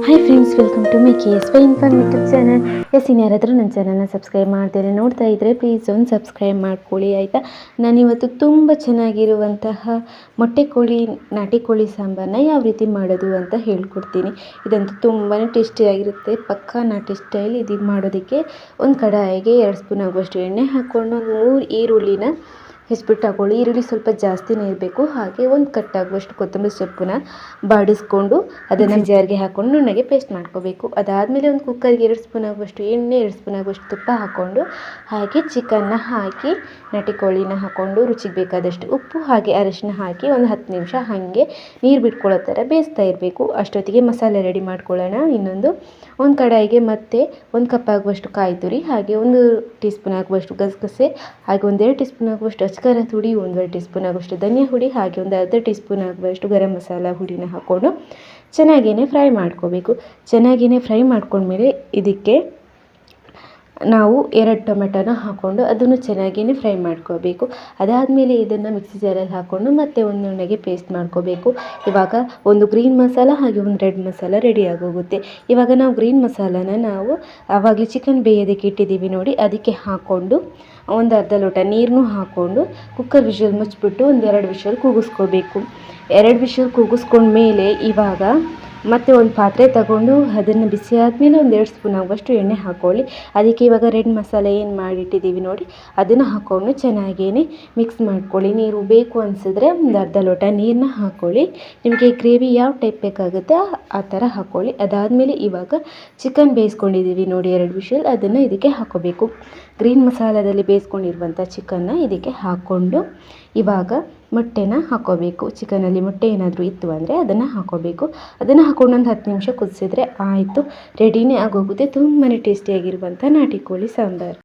Hi friends, welcome to my KSY inform YouTube channel. ಯಾರಾದರೂ ನನ್ನ ಚಾನಲ್ನ ಸಬ್ಸ್ಕ್ರೈಬ್ ಮಾಡ್ತೀರಾ ನೋಡ್ತಾ ಇದ್ದರೆ ಪ್ಲೀಸ್ ಒಂದು ಸಬ್ಸ್ಕ್ರೈಬ್ ಮಾಡ್ಕೊಳ್ಳಿ ಆಯಿತಾ. ನಾನಿವತ್ತು ತುಂಬ ಚೆನ್ನಾಗಿರುವಂತಹ ಮೊಟ್ಟೆ ಕೋಳಿ ನಾಟಿ ಕೋಳಿ ಸಾಂಬಾರನ್ನ ಯಾವ ರೀತಿ ಮಾಡೋದು ಅಂತ ಹೇಳ್ಕೊಡ್ತೀನಿ. ಇದಂತೂ ತುಂಬಾ ಟೇಸ್ಟಿಯಾಗಿರುತ್ತೆ, ಪಕ್ಕಾ ನಾಟಿ ಸ್ಟೈಲ್. ಇದು ಮಾಡೋದಕ್ಕೆ ಒಂದು ಕಡಾಯಿಗೆ 2 ಸ್ಪೂನ್ ಆಗುವಷ್ಟು ಎಣ್ಣೆ ಹಾಕ್ಕೊಂಡು ಒಂದು 3 ಈರುಳ್ಳಿನ ಹೆಚ್ಚಿಬಿಟ್ಟು ಹಾಕೊಳ್ಳಿ. ಈರುಳ್ಳಿ ಸ್ವಲ್ಪ ಜಾಸ್ತಿನೇ ಇರಬೇಕು. ಹಾಗೆ ಒಂದು ಕಟ್ಟಾಗುವಷ್ಟು ಕೊತ್ತಂಬರಿ ಸೊಪ್ಪನ್ನ ಬಾಡಿಸ್ಕೊಂಡು ಅದನ್ನು ಜಾರಿಗೆ ಹಾಕ್ಕೊಂಡು ನುಣ್ಣಗೆ ಪೇಸ್ಟ್ ಮಾಡ್ಕೋಬೇಕು. ಅದಾದಮೇಲೆ ಒಂದು ಕುಕ್ಕರ್ಗೆ 2 ಸ್ಪೂನ್ ಆಗುವಷ್ಟು ಎಣ್ಣೆ, 2 ಸ್ಪೂನ್ ಆಗುವಷ್ಟು ತುಪ್ಪ ಹಾಕ್ಕೊಂಡು ಹಾಗೆ ಚಿಕನ್ನ ಹಾಕಿ ನಾಟಿ ಕೋಳಿನ ಹಾಕ್ಕೊಂಡು ರುಚಿಗೆ ಬೇಕಾದಷ್ಟು ಉಪ್ಪು ಹಾಗೆ ಅರಿಶಿನ ಹಾಕಿ ಒಂದು 10 ನಿಮಿಷ ಹಾಗೆ ನೀರು ಬಿಟ್ಕೊಳ್ಳೋ ಥರ ಬೇಯಿಸ್ತಾ ಇರಬೇಕು. ಅಷ್ಟೊತ್ತಿಗೆ ಮಸಾಲೆ ರೆಡಿ ಮಾಡ್ಕೊಳ್ಳೋಣ. ಒಂದು ಕಡಾಯಿಗೆ ಮತ್ತೆ 1 ಕಪ್ ಆಗುವಷ್ಟು ಕಾಯಿ ತುರಿ, ಹಾಗೆ 1 ಟೀ ಸ್ಪೂನ್ ಆಗುವಷ್ಟು ಗಸಗಸೆ, ಹಾಗೆ 1-2 ಟೀ ಸ್ಪೂನ್ ಆಗುವಷ್ಟು ಅಚ್ಕಾರದ ಹುಡಿ, 1/2 ಟೀ ಸ್ಪೂನ್ ಆಗುವಷ್ಟು ಧನಿಯಾ ಹುಡಿ, ಹಾಗೆ ಒಂದು ಅರ್ಧ ಟೀ ಸ್ಪೂನ್ ಆಗುವಷ್ಟು ಗರಂ ಮಸಾಲ ಹುಡಿನ ಹಾಕ್ಕೊಂಡು ಚೆನ್ನಾಗೇ ಫ್ರೈ ಮಾಡ್ಕೋಬೇಕು. ಚೆನ್ನಾಗೇ ಫ್ರೈ ಮಾಡ್ಕೊಂಡ್ಮೇಲೆ ಇದಕ್ಕೆ ನಾವು 2 ಟೊಮೆಟೊನ ಹಾಕ್ಕೊಂಡು ಅದನ್ನು ಚೆನ್ನಾಗೇ ಫ್ರೈ ಮಾಡ್ಕೋಬೇಕು. ಅದಾದಮೇಲೆ ಇದನ್ನು ಮಿಕ್ಸಿ ಜಾರಲ್ಲಿ ಹಾಕ್ಕೊಂಡು ಮತ್ತೆ ಒಂದು ನುಣ್ಣಗೆ ಪೇಸ್ಟ್ ಮಾಡ್ಕೋಬೇಕು. ಇವಾಗ ಒಂದು ಗ್ರೀನ್ ಮಸಾಲ ಹಾಗೆ ಒಂದು ರೆಡ್ ಮಸಾಲ ರೆಡಿ ಆಗೋಗುತ್ತೆ. ಇವಾಗ ನಾವು ಗ್ರೀನ್ ಮಸಾಲಾನ ನಾವು ಆವಾಗಲೇ ಚಿಕನ್ ಬೇಯೋದಕ್ಕೆ ಇಟ್ಟಿದ್ದೀವಿ ನೋಡಿ, ಅದಕ್ಕೆ ಹಾಕ್ಕೊಂಡು ಒಂದು ಅರ್ಧ ಲೋಟ ನೀರನ್ನು ಹಾಕ್ಕೊಂಡು ಕುಕ್ಕರ್ ವಿಷಲ್ ಮುಚ್ಚಿಬಿಟ್ಟು ಒಂದು 2 ವಿಷಲ್ ಕೂಗಿಸ್ಕೋಬೇಕು. 2 ವಿಷಲ್ ಕೂಗಿಸ್ಕೊಂಡ್ಮೇಲೆ ಇವಾಗ ಮತ್ತು ಒಂದು ಪಾತ್ರೆ ತಗೊಂಡು ಅದನ್ನು ಬಿಸಿ ಆದಮೇಲೆ 1-2 ಸ್ಪೂನ್ ಆಗುವಷ್ಟು ಎಣ್ಣೆ ಹಾಕ್ಕೊಳ್ಳಿ. ಅದಕ್ಕೆ ಇವಾಗ ರೆಡ್ ಮಸಾಲೆ ಏನು ಮಾಡಿಟ್ಟಿದ್ದೀವಿ ನೋಡಿ ಅದನ್ನು ಹಾಕ್ಕೊಂಡು ಚೆನ್ನಾಗೇ ಮಿಕ್ಸ್ ಮಾಡ್ಕೊಳ್ಳಿ. ನೀರು ಬೇಕು ಅನಿಸಿದ್ರೆ ಒಂದು ಅರ್ಧ ಲೋಟ ನೀರನ್ನ ಹಾಕ್ಕೊಳ್ಳಿ. ನಿಮಗೆ ಗ್ರೇವಿ ಯಾವ ಟೈಪ್ ಬೇಕಾಗುತ್ತೆ ಆ ಥರ ಹಾಕ್ಕೊಳ್ಳಿ. ಅದಾದಮೇಲೆ ಇವಾಗ ಚಿಕನ್ ಬೇಯಿಸ್ಕೊಂಡಿದ್ದೀವಿ ನೋಡಿ 2 ವಿಷಲ್, ಅದನ್ನು ಇದಕ್ಕೆ ಹಾಕ್ಕೋಬೇಕು. ಗ್ರೀನ್ ಮಸಾಲದಲ್ಲಿ ಬೇಯಿಸ್ಕೊಂಡಿರುವಂಥ ಚಿಕನ್ನ ಇದಕ್ಕೆ ಹಾಕ್ಕೊಂಡು ಇವಾಗ ಮೊಟ್ಟೆನ ಹಾಕ್ಕೋಬೇಕು. ಚಿಕನಲ್ಲಿ ಮೊಟ್ಟೆ ಏನಾದರೂ ಇತ್ತು ಅಂದರೆ ಅದನ್ನು ಹಾಕ್ಕೋಬೇಕು. ಅದನ್ನು ಹಾಕ್ಕೊಂಡು ಒಂದು 10 ನಿಮಿಷ ಕುದಿಸಿದ್ರೆ ಆಯಿತು, ರೆಡಿನೇ ಆಗೋಗುತ್ತೆ. ತುಂಬಾ ಟೇಸ್ಟಿಯಾಗಿರುವಂಥ ನಾಟಿ ಕೋಳಿ ಸಾಂಬಾರು.